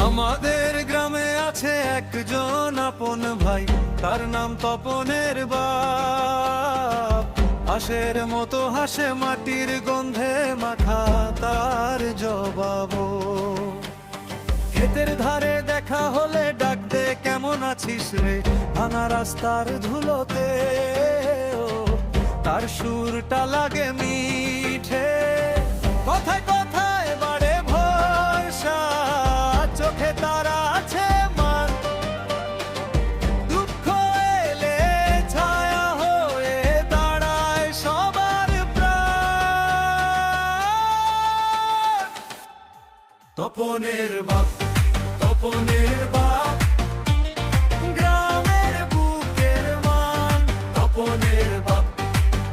আমাদের গ্রামে আছে একজন আপন ভাই, তার নাম তপনের বাপ। হাঁসের মতো হাসে, মাটির গন্ধে মাখা তার জবাব। ক্ষেতের ধারে দেখা হলে ডাক দে, কেমন আছিস রে, ভাঙা রাস্তার ধুলোতে। তার সুরটা লাগে মিঠে, কথায় কথায় বাড়ে ভরসা, চোখে তারা আছে মান। দুঃখ এলে ছায়া হয়ে দাঁড়ায় সবার প্রাণ। তপনের বাপ, তপনের বাপ, গ্রামের বুকের মান। তপনের বাপ,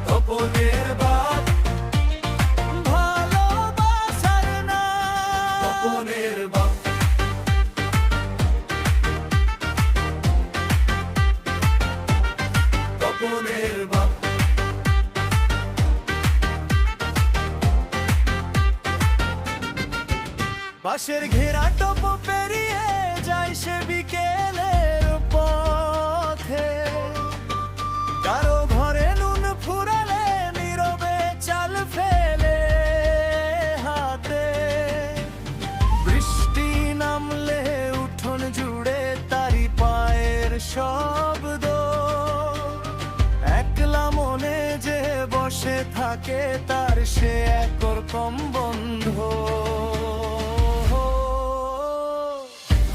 তপনের বাপ, ভালোবাসার নাম। তপনের বাপ, তপনের বাপ। বাঁশের ঘেরা টপ পেরিয়ে যায় সে বিকেলের পথে। কারো ঘরে নুন ফুরালে নীরবে চাল ফেলে হাতে। বৃষ্টি নামলে উঠোন জুড়ে তারি পায়ের শব্দ। একলা মনে যে বসে থাকে, তার সে একরকম বন্ধু।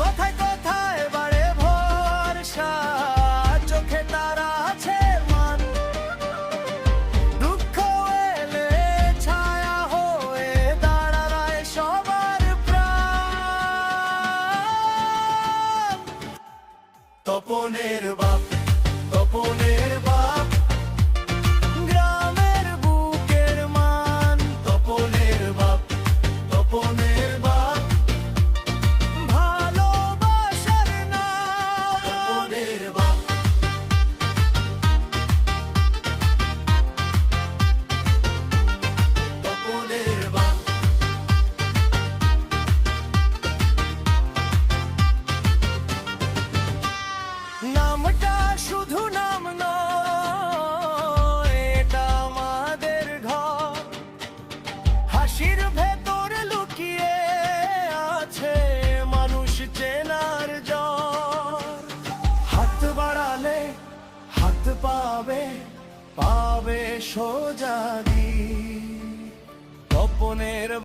কথায় কথায় বাড়ে ভরসা, চোখে তারা আছে মান। দুঃখ এলে ছায়া হয়ে দাঁড়ায় সবার প্রাণ। তপনের বাপ, তপনের বাপ, গ্রামের বুকের মান। তপনের বাপ, তপনের বাপ, ভালোবাসার নাম। তপনের বাপ, তপনের বাপ। নামটা শুধু নাম নয়, এটা আমাদের ঘর। হাসির ভেতর লুকিয়ে আছে মানুষ চেনার জ্বর। হাত বাড়ালে হাত পাবে, পাবে সোজা দি। তপনের